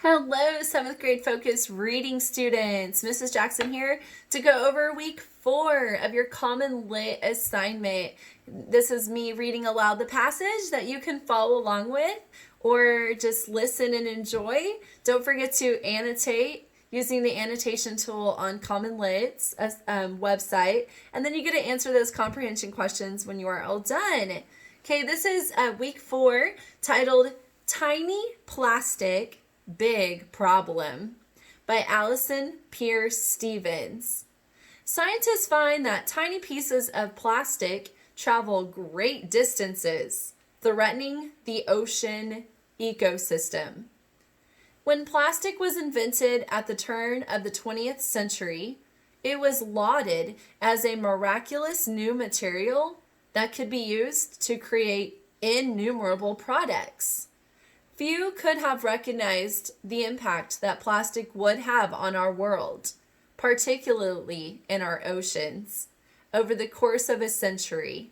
Hello, 7th grade focus reading students. Mrs. Jackson here to go over week 4 of your CommonLit assignment. This is me reading aloud the passage that you can follow along with or just listen and enjoy. Don't forget to annotate using the annotation tool on CommonLit's website, and then you get to answer those comprehension questions when you are all done. Okay, this is week 4 titled Tiny Plastic Big Problem by Allison Pierce Stevens. Scientists find that tiny pieces of plastic travel great distances, threatening the ocean ecosystem. When plastic was invented at the turn of the 20th century, it was lauded as a miraculous new material that could be used to create innumerable products. Few could have recognized the impact that plastic would have on our world, particularly in our oceans, over the course of a century.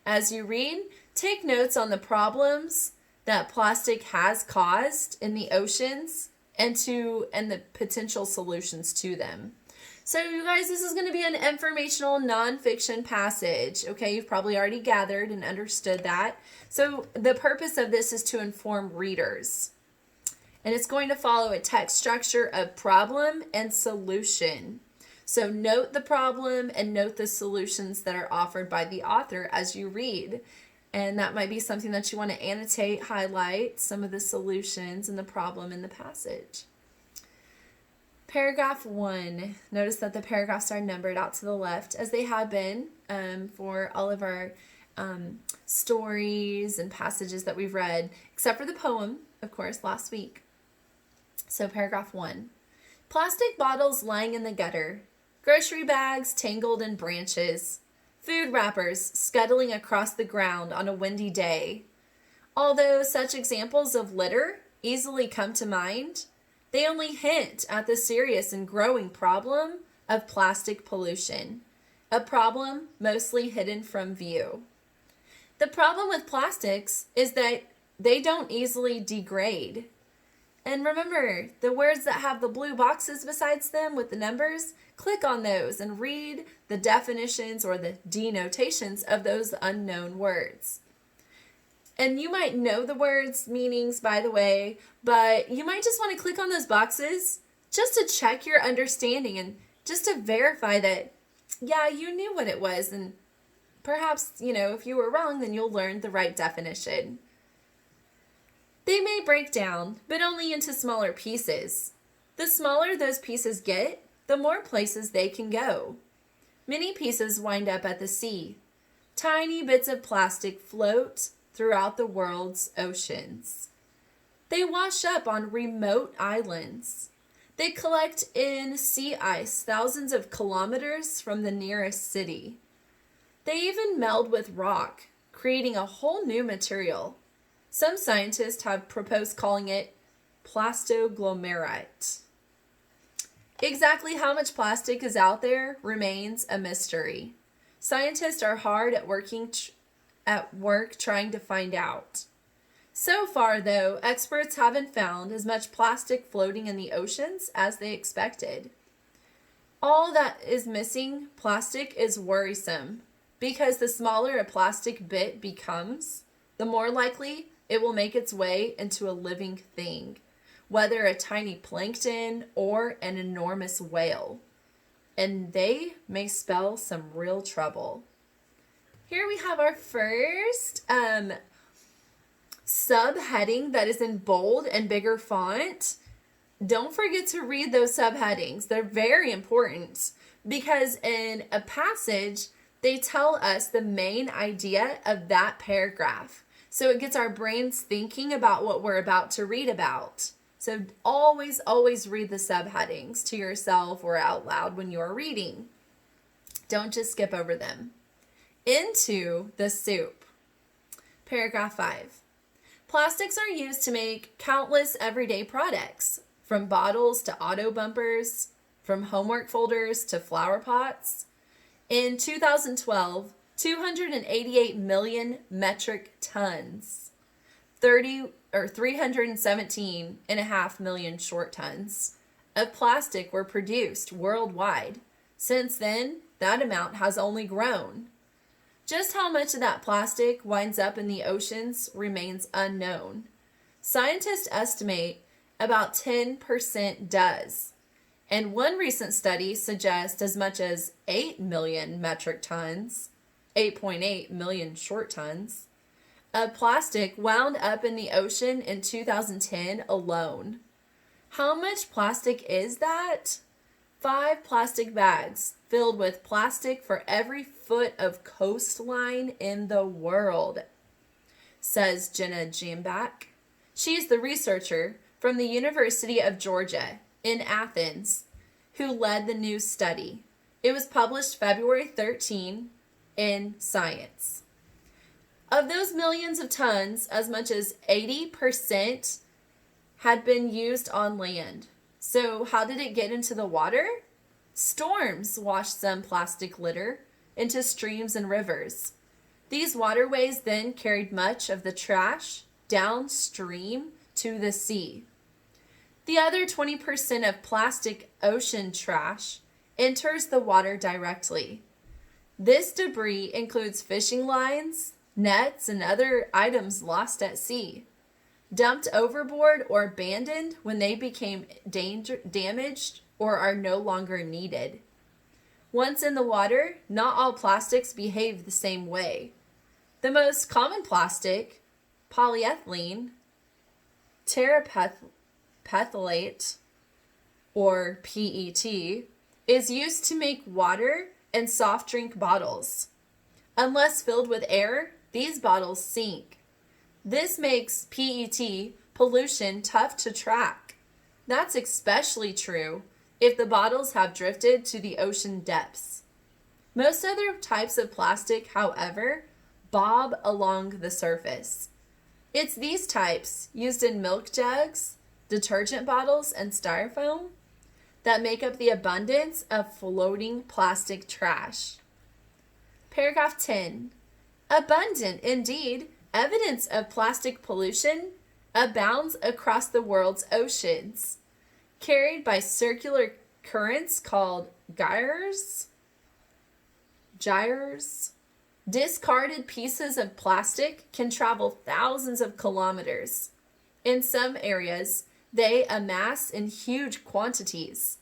As you read, take notes on the problems that plastic has caused in the oceans and the potential solutions to them. So you guys, this is going to be an informational nonfiction passage. Okay, you've probably already gathered and understood that. So the purpose of this is to inform readers. And it's going to follow a text structure of problem and solution. So note the problem and note the solutions that are offered by the author as you read. And that might be something that you want to annotate, highlight some of the solutions and the problem in the passage. Paragraph 1. Notice that the paragraphs are numbered out to the left as they have been for all of our stories and passages that we've read, except for the poem, of course, last week. So paragraph 1. Plastic bottles lying in the gutter, grocery bags tangled in branches, food wrappers scuttling across the ground on a windy day. Although such examples of litter easily come to mind, they only hint at the serious and growing problem of plastic pollution, a problem mostly hidden from view. The problem with plastics is that they don't easily degrade. And remember, the words that have the blue boxes besides them with the numbers, click on those and read the definitions or the denotations of those unknown words. And you might know the words' meanings, by the way, but you might just want to click on those boxes just to check your understanding and just to verify that, yeah, you knew what it was. And perhaps, if you were wrong, then you'll learn the right definition. They may break down, but only into smaller pieces. The smaller those pieces get, the more places they can go. Many pieces wind up at the sea. Tiny bits of plastic float throughout the world's oceans. They wash up on remote islands. They collect in sea ice thousands of kilometers from the nearest city. They even meld with rock, creating a whole new material. Some scientists have proposed calling it plastoglomerite. Exactly how much plastic is out there remains a mystery. Scientists are hard at work trying to find out. So far, though, experts haven't found as much plastic floating in the oceans as they expected. All that is missing plastic is worrisome, because the smaller a plastic bit becomes, the more likely it will make its way into a living thing, whether a tiny plankton or an enormous whale. And they may spell some real trouble. Here we have our first subheading that is in bold and bigger font. Don't forget to read those subheadings. They're very important because in a passage, they tell us the main idea of that paragraph. So it gets our brains thinking about what we're about to read about. So always, always read the subheadings to yourself or out loud when you're reading. Don't just skip over them. Into the soup. Paragraph 5. Plastics are used to make countless everyday products, from bottles to auto bumpers, from homework folders to flower pots. In 2012, 288 million metric tons, 30 317.5 million short tons of plastic were produced worldwide. Since then, that amount has only grown. Just how much of that plastic winds up in the oceans remains unknown. Scientists estimate about 10% does, and one recent study suggests as much as 8 million metric tons, 8.8 million short tons, of plastic wound up in the ocean in 2010 alone. How much plastic is that? 5 plastic bags filled with plastic for every foot of coastline in the world, says Jenna Jambak. She's the researcher from the University of Georgia in Athens who led the new study. It was published February 13 in Science. Of those millions of tons, as much as 80% had been used on land. So how did it get into the water? Storms washed some plastic litter into streams and rivers. These waterways then carried much of the trash downstream to the sea. The other 20% of plastic ocean trash enters the water directly. This debris includes fishing lines, nets, and other items lost at sea, dumped overboard or abandoned when they became damaged or are no longer needed. Once in the water, not all plastics behave the same way. The most common plastic, polyethylene, terephthalate, or PET, is used to make water and soft drink bottles. Unless filled with air, these bottles sink. This makes PET pollution tough to track. That's especially true if the bottles have drifted to the ocean depths. Most other types of plastic, however, bob along the surface. It's these types, used in milk jugs, detergent bottles, and styrofoam, that make up the abundance of floating plastic trash. Paragraph 10. Abundant indeed, evidence of plastic pollution abounds across the world's oceans, carried by circular currents called gyres. Discarded pieces of plastic can travel thousands of kilometers. In some areas, they amass in huge quantities.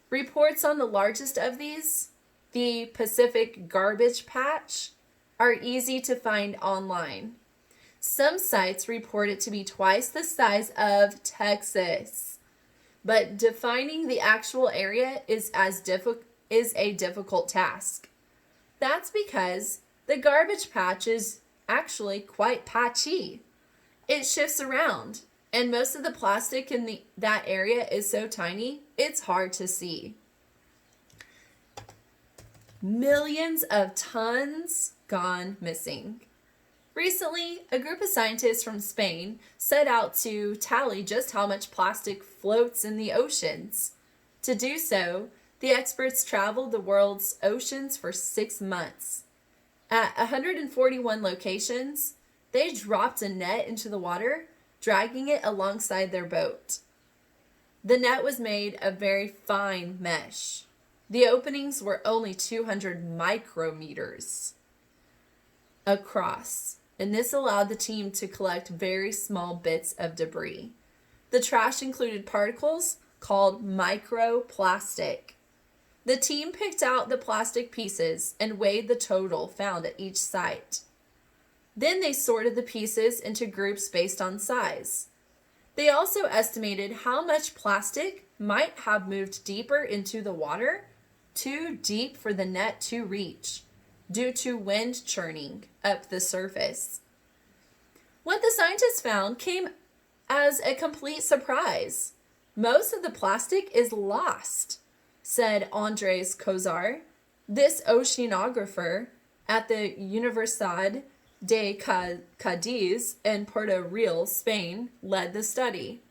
Reports on the largest of these, the Pacific Garbage Patch, are easy to find online. Some sites report it to be twice the size of Texas, but defining the actual area is a difficult task. That's because the garbage patch is actually quite patchy. It shifts around, and most of the plastic in that area is so tiny, it's hard to see. Millions of tons gone missing. Recently, a group of scientists from Spain set out to tally just how much plastic floats in the oceans. To do so, the experts traveled the world's oceans for 6 months. At 141 locations, they dropped a net into the water, dragging it alongside their boat. The net was made of very fine mesh. The openings were only 200 micrometers across, and this allowed the team to collect very small bits of debris. The trash included particles called microplastic. The team picked out the plastic pieces and weighed the total found at each site. Then they sorted the pieces into groups based on size. They also estimated how much plastic might have moved deeper into the water, too deep for the net to reach, due to wind churning up the surface. What the scientists found came as a complete surprise. Most of the plastic is lost, said Andres Cozar. This oceanographer at the Universidad de Cádiz in Puerto Real, Spain, led the study.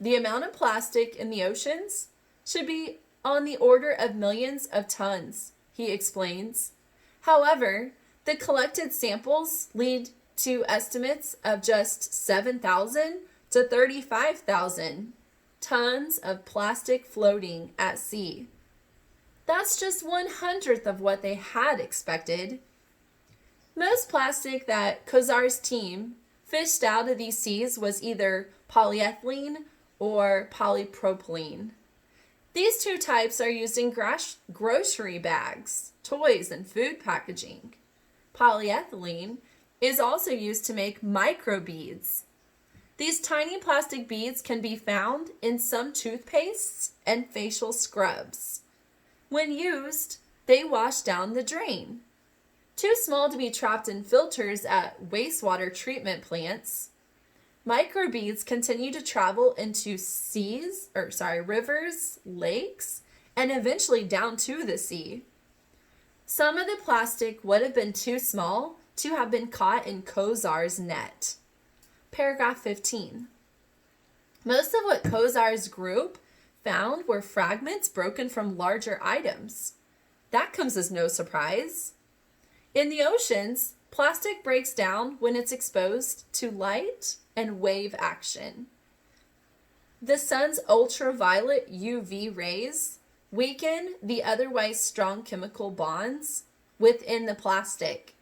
The amount of plastic in the oceans should be on the order of millions of tons, he explains. However, the collected samples lead to estimates of just 7,000 to 35,000 tons of plastic floating at sea. That's just 1/100th of what they had expected. Most plastic that Kozar's team fished out of these seas was either polyethylene or polypropylene. These two types are used in grocery bags, toys, and food packaging. Polyethylene is also used to make microbeads. These tiny plastic beads can be found in some toothpastes and facial scrubs. When used, they wash down the drain. Too small to be trapped in filters at wastewater treatment plants, microbeads continue to travel into rivers, lakes, and eventually down to the sea. Some of the plastic would have been too small to have been caught in Kozar's net. Paragraph 15. Most of what Kozar's group found were fragments broken from larger items. That comes as no surprise. In the oceans, plastic breaks down when it's exposed to light and wave action. The sun's ultraviolet UV rays weaken the otherwise strong chemical bonds within the plastic.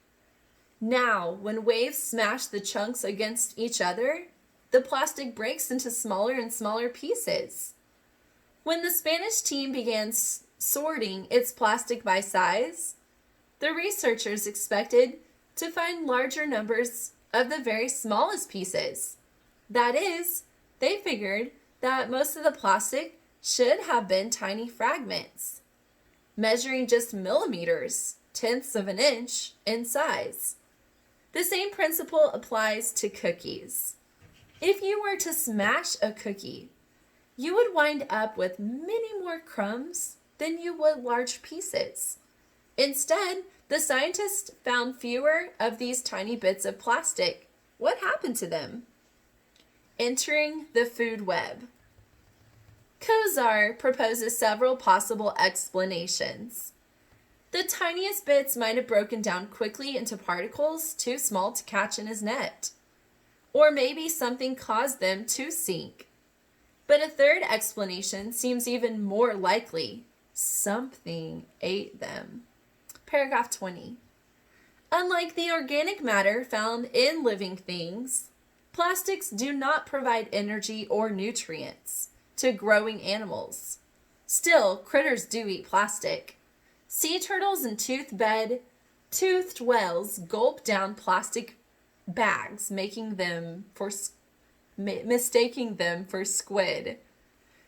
Now, when waves smash the chunks against each other, the plastic breaks into smaller and smaller pieces. When the Spanish team began sorting its plastic by size, the researchers expected to find larger numbers of the very smallest pieces. That is, they figured that most of the plastic should have been tiny fragments, measuring just millimeters, tenths of an inch in size. The same principle applies to cookies. If you were to smash a cookie, you would wind up with many more crumbs than you would large pieces. Instead, the scientists found fewer of these tiny bits of plastic. What happened to them? Entering the food web. Kozar proposes several possible explanations. The tiniest bits might have broken down quickly into particles too small to catch in his net. Or maybe something caused them to sink. But a third explanation seems even more likely. Something ate them. Paragraph 20. Unlike the organic matter found in living things, plastics do not provide energy or nutrients to growing animals. Still, critters do eat plastic. Sea turtles and toothed whales gulp down plastic bags, mistaking them for squid.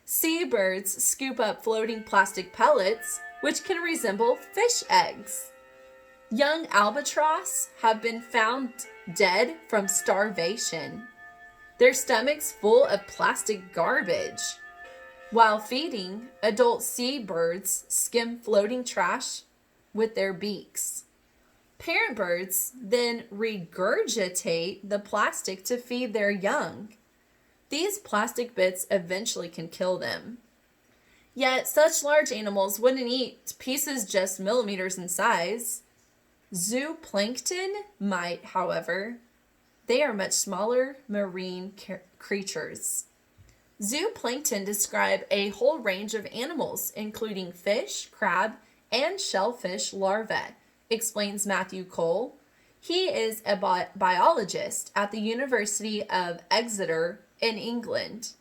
Seabirds scoop up floating plastic pellets, which can resemble fish eggs. Young albatross have been found dead from starvation, their stomachs full of plastic garbage. While feeding, adult seabirds skim floating trash with their beaks. Parent birds then regurgitate the plastic to feed their young. These plastic bits eventually can kill them. Yet such large animals wouldn't eat pieces just millimeters in size. Zooplankton might, however. They are much smaller marine creatures. Zooplankton describe a whole range of animals, including fish, crab, and shellfish larvae, explains Matthew Cole. He is a biologist at the University of Exeter in England.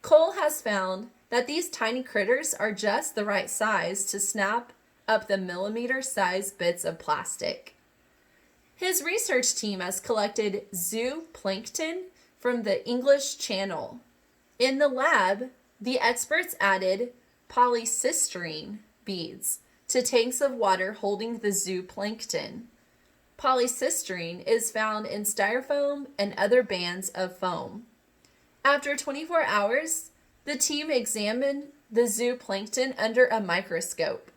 Cole has found that these tiny critters are just the right size to snap up the millimeter-sized bits of plastic. His research team has collected zooplankton from the English Channel. In the lab, the experts added polystyrene beads to tanks of water holding the zooplankton. Polystyrene is found in styrofoam and other bands of foam. After 24 hours, the team examined the zooplankton under a microscope.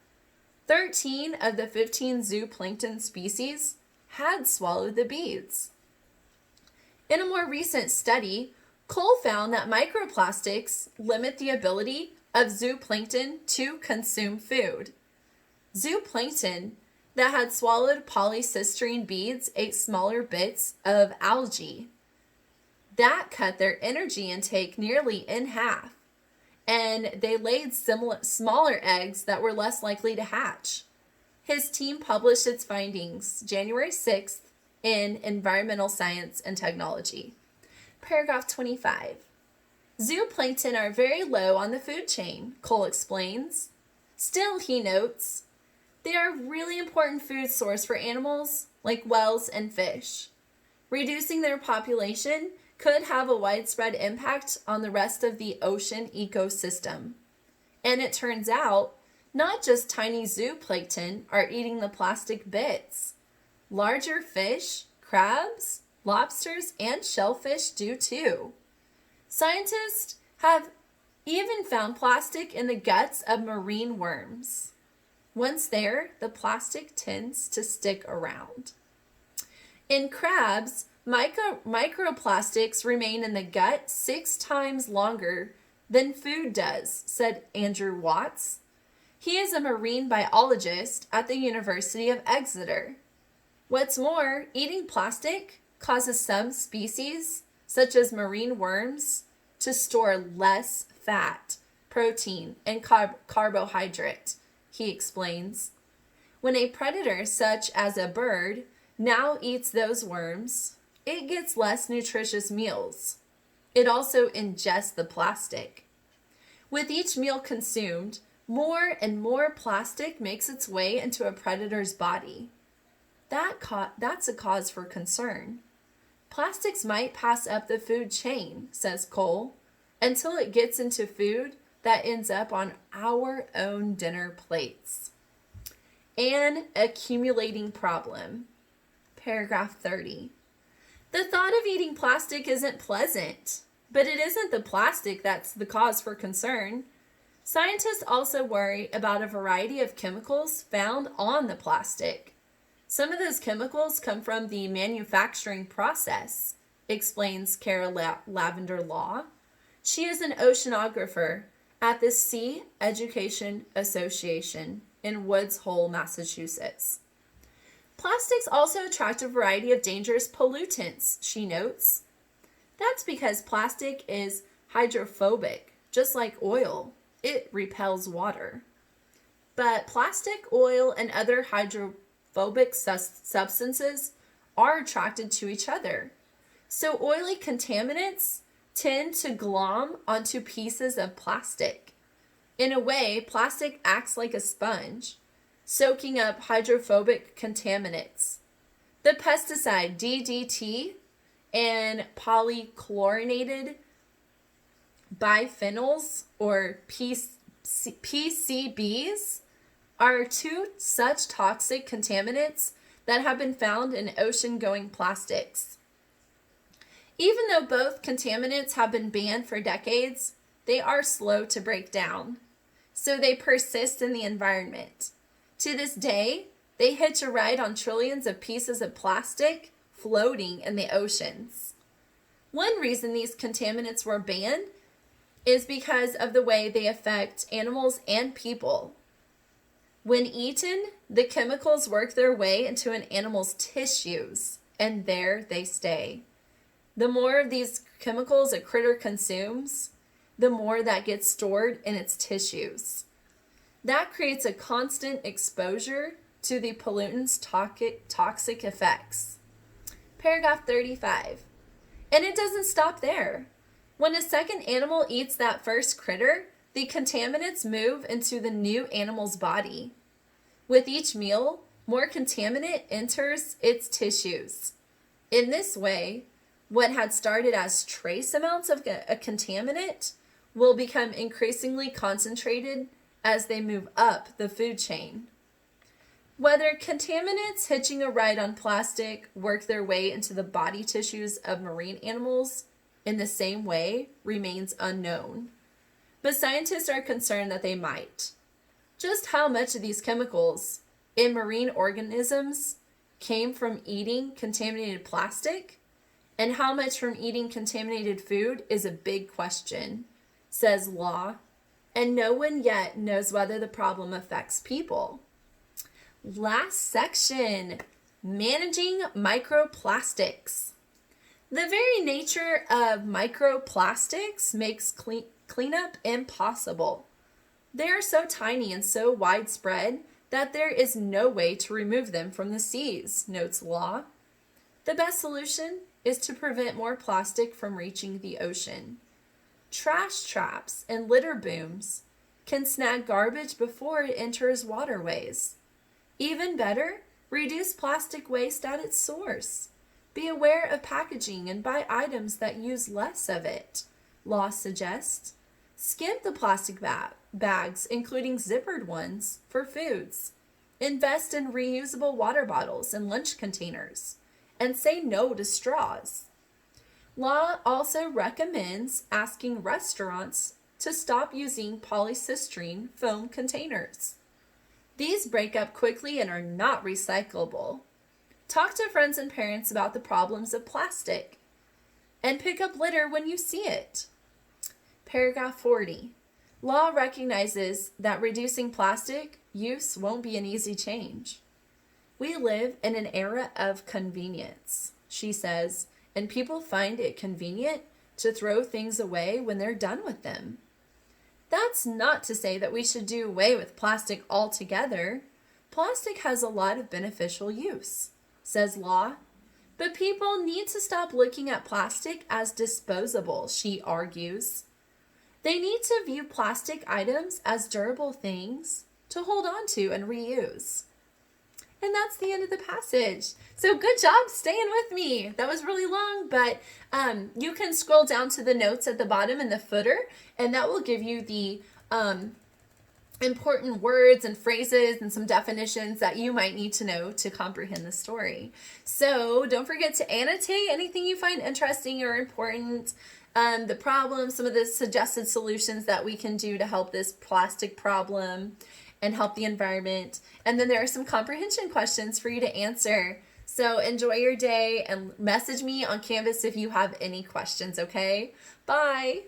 13 of the 15 zooplankton species had swallowed the beads. In a more recent study, Cole found that microplastics limit the ability of zooplankton to consume food. Zooplankton that had swallowed polystyrene beads ate smaller bits of algae. That cut their energy intake nearly in half, and they laid smaller eggs that were less likely to hatch. His team published its findings January 6th in Environmental Science and Technology. Paragraph 25. Zooplankton are very low on the food chain, Cole explains. Still, he notes, they are a really important food source for animals like whales and fish. Reducing their population could have a widespread impact on the rest of the ocean ecosystem. And it turns out, not just tiny zooplankton are eating the plastic bits. Larger fish, crabs, lobsters, and shellfish do too. Scientists have even found plastic in the guts of marine worms. Once there, the plastic tends to stick around. In crabs, microplastics remain in the gut 6 times longer than food does, said Andrew Watts. He is a marine biologist at the University of Exeter. What's more, eating plastic causes some species, such as marine worms, to store less fat, protein, and carbohydrate, he explains. When a predator, such as a bird, now eats those worms, it gets less nutritious meals. It also ingests the plastic. With each meal consumed, more and more plastic makes its way into a predator's body. That's a cause for concern. Plastics might pass up the food chain, says Cole, until it gets into food that ends up on our own dinner plates. An accumulating problem. Paragraph 30. The thought of eating plastic isn't pleasant, but it isn't the plastic that's the cause for concern. Scientists also worry about a variety of chemicals found on the plastic. Some of those chemicals come from the manufacturing process, explains Kara Lavender Law. She is an oceanographer at the Sea Education Association in Woods Hole, Massachusetts. Plastics also attract a variety of dangerous pollutants, she notes. That's because plastic is hydrophobic, just like oil. It repels water. But plastic, oil, and other hydrophobic substances are attracted to each other. So oily contaminants tend to glom onto pieces of plastic. In a way, plastic acts like a sponge, soaking up hydrophobic contaminants. The pesticide DDT and polychlorinated biphenyls, or PCBs, are 2 such toxic contaminants that have been found in ocean-going plastics. Even though both contaminants have been banned for decades, they are slow to break down, so they persist in the environment. To this day, they hitch a ride on trillions of pieces of plastic floating in the oceans. One reason these contaminants were banned is because of the way they affect animals and people. When eaten, the chemicals work their way into an animal's tissues, and there they stay. The more of these chemicals a critter consumes, the more that gets stored in its tissues. That creates a constant exposure to the pollutant's toxic effects. Paragraph 35. And it doesn't stop there. When a second animal eats that first critter, the contaminants move into the new animal's body. With each meal, more contaminant enters its tissues. In this way, what had started as trace amounts of a contaminant will become increasingly concentrated as they move up the food chain. Whether contaminants hitching a ride on plastic work their way into the body tissues of marine animals in the same way remains unknown. But scientists are concerned that they might. Just how much of these chemicals in marine organisms came from eating contaminated plastic and how much from eating contaminated food is a big question, says Law, and no one yet knows whether the problem affects people. Last section, managing microplastics. The very nature of microplastics makes cleanup impossible. They are so tiny and so widespread that there is no way to remove them from the seas, notes Law. The best solution is to prevent more plastic from reaching the ocean. Trash traps and litter booms can snag garbage before it enters waterways. Even better, reduce plastic waste at its source. Be aware of packaging and buy items that use less of it, Law suggests. Skip the plastic bags, including zippered ones, for foods. Invest in reusable water bottles and lunch containers. And say no to straws. Law also recommends asking restaurants to stop using polystyrene foam containers. These break up quickly and are not recyclable. Talk to friends and parents about the problems of plastic. And pick up litter when you see it. Paragraph 40. Law recognizes that reducing plastic use won't be an easy change. We live in an era of convenience, she says, and people find it convenient to throw things away when they're done with them. That's not to say that we should do away with plastic altogether. Plastic has a lot of beneficial use, says Law. But people need to stop looking at plastic as disposable, she argues. They need to view plastic items as durable things to hold on to and reuse. And that's the end of the passage. So good job staying with me. That was really long, but you can scroll down to the notes at the bottom in the footer, and that will give you the important words and phrases and some definitions that you might need to know to comprehend the story. So don't forget to annotate anything you find interesting or important, the problems, some of the suggested solutions that we can do to help this plastic problem and help the environment. And then there are some comprehension questions for you to answer. So enjoy your day and message me on Canvas if you have any questions, okay? Bye.